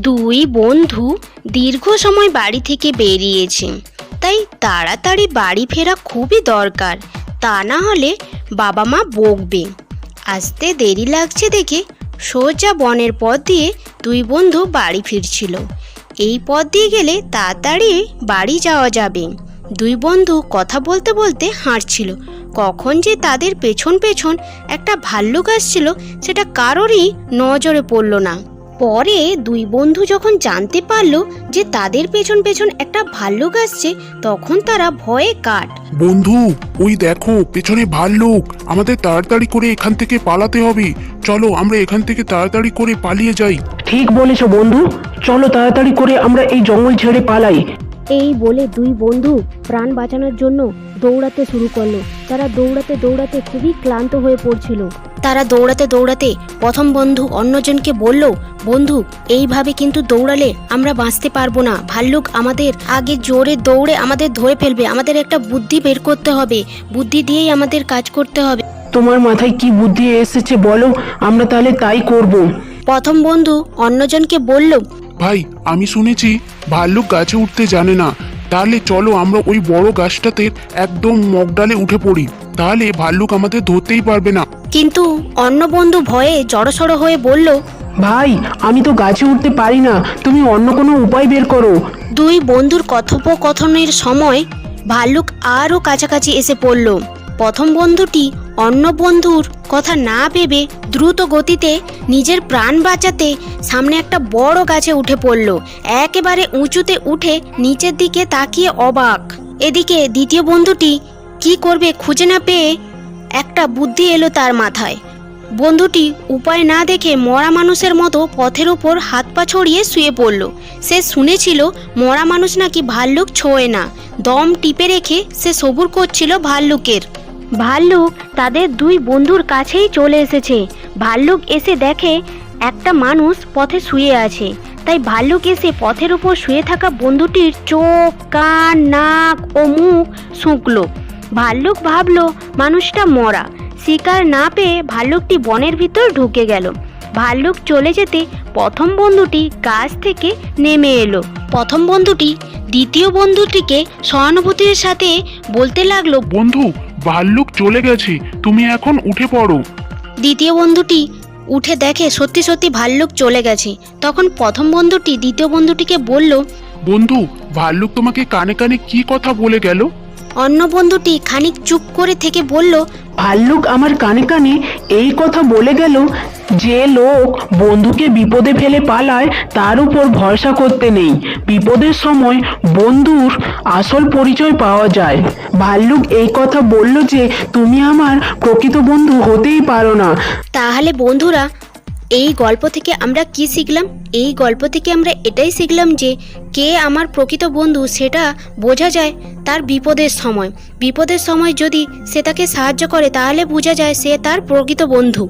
দুই বন্ধু দীর্ঘ সময় বাড়ি থেকে বেরিয়েছে, তাই তাড়াতাড়ি বাড়ি ফেরা খুবই দরকার, তা না হলে বাবা মা বকবে। আসতে দেরি লাগছে দেখে সোজা বনের পথ দিয়ে দুই বন্ধু বাড়ি ফিরছিল। এই পথ দিয়ে গেলে তাড়াতাড়ি বাড়ি যাওয়া যাবে। দুই বন্ধু কথা বলতে বলতে হাঁটছিল, কখন যে তাদের পেছন পেছন একটা ভাল্লুক আসছিল সেটা কারোরই নজরে পড়ল না। পরে দুই বন্ধু যখন জানতে পারলো যে তাদের পেছন পেছন একটা ভাল্লুক আসছে, তখন তারা ভয়ে কাঠ। বন্ধু, ওই দেখো পেছনে ভাল্লুক, আমাদের তাড়াতাড়ি করে এখান থেকে পালাতে হবে। চলো আমরা এখান থেকে তাড়াতাড়ি করে পালিয়ে যাই। ঠিক বলেছো বন্ধু, চলো তাড়াতাড়ি করে আমরা এই জঙ্গল ছেড়ে পালাই। এই বলে দুই বন্ধু প্রাণ বাঁচানোর জন্য দৌড়াতে শুরু করলো। তারা দৌড়াতে দৌড়াতে খুবই ক্লান্ত হয়ে পড়ছিল। তারা দৌড়াতে দৌড়াতে প্রথম বন্ধু অন্যজনকে বলল, বন্ধু এইভাবে কিন্তু দৌড়ালে আমরা বাঁচতে পারবো না, ভাল্লুক আমাদের আগে জোরে দৌড়ে আমাদের ধরে ফেলবে, আমাদের একটা বুদ্ধি বের করতে হবে, বুদ্ধি দিয়েই আমাদের কাজ করতে হবে। তোমার মাথায় কি বুদ্ধি এসেছে বলো, আমরা তাহলে তাই করব। প্রথম বন্ধু অন্যজনকে বলল, ভাই, আমি শুনেছি ভাল্লুক গাছে উঠতে জানে না, তাহলে চলো আমরা ওই বড় গাছটাতে একদম মগডালে উঠে পড়ি, তাহলে ভাল্লুক আমাদের ধরতেই পারবে না। কিন্তু অন্য বন্ধু ভয়ে জড়সড় হয়ে বলল, ভাই, আমি তো গাছে উঠতে পারি না, তুমি অন্য কোনো উপায় বের করো। দুই বন্ধুর কথোপকথনের সময় ভাল্লুক আরও কাছাকাছি এসে পড়ল। প্রথম বন্ধুটি অন্য বন্ধুর কথা না ভেবে দ্রুত গতিতে নিজের প্রাণ বাঁচাতে সামনে একটা বড় গাছে উঠে পড়ল। একেবারে উঁচুতে উঠে নিচের দিকে তাকিয়ে অবাক। এদিকে দ্বিতীয় বন্ধুটি কি করবে খুঁজে না পেয়ে একটা বুদ্ধি এলো তার মাথায়। বন্ধুটি উপায় না দেখে মরা মানুষের মতো পথের উপর হাত পা ছড়িয়ে শুয়ে পড়ল। সে শুনেছিল মরা মানুষ নাকি ভাল্লুক ছোঁয় না। দম টিপে রেখে সে সবুর করছিল ভাল্লুকের। ভাল্লুক তাদের দুই বন্ধুর কাছেই চলে এসেছে। ভাল্লুক এসে দেখে একটা মানুষ পথে শুয়ে আছে, তাই ভাল্লুক এসে পথের উপর শুয়ে থাকা বন্ধুটির চোখ, কান, নাক ও মুখ শুঁকলো। ভাল্লুক ভাবলো মানুষটা মরা। শিকার না পেয়ে ভাল্লুকটি বনের ভিতর ঢুকে গেল। ভাল্লুক চলে যেতে প্রথম বন্ধুটি গাছ থেকে নেমে এলো। প্রথম বন্ধুটি দ্বিতীয় বন্ধুটিকে সহানুভূতির সাথে বলতে লাগলো, বন্ধু, ভাল্লুক চলে গেছে, তুমি এখন উঠে পড়ো। দ্বিতীয় বন্ধুটি উঠে দেখে সত্যি সত্যি ভাল্লুক চলে গেছে। তখন প্রথম বন্ধুটি দ্বিতীয় বন্ধুটিকে বলল, বন্ধু, ভাল্লুক তোমাকে কানে কানে কি কথা বলে গেল? অন্য বন্ধুটি খানিক চুপ করে থেকে বলল, ভাল্লুক আমার কানে কানে এই কথা বলে গেল, যে লোক বন্ধুকে বিপদে ফেলে পালায় তার উপর ভরসা করতে নেই। বিপদের সময় বন্ধুর আসল পরিচয় পাওয়া যায়। ভাল্লুক এই কথা বলল যে তুমি আমার প্রকৃত বন্ধু হতেই পারো না। তাহলে বন্ধুরা, এই গল্প থেকে আমরা কি শিখলাম? এই গল্প থেকে আমরা এটাই শিখলাম যে কে আমার প্রকৃত বন্ধু সেটা বোঝা যায় তার বিপদের সময়। বিপদের সময় যদি সে তাকে সাহায্য করে তাহলে বোঝা যায় সে তার প্রকৃত বন্ধু।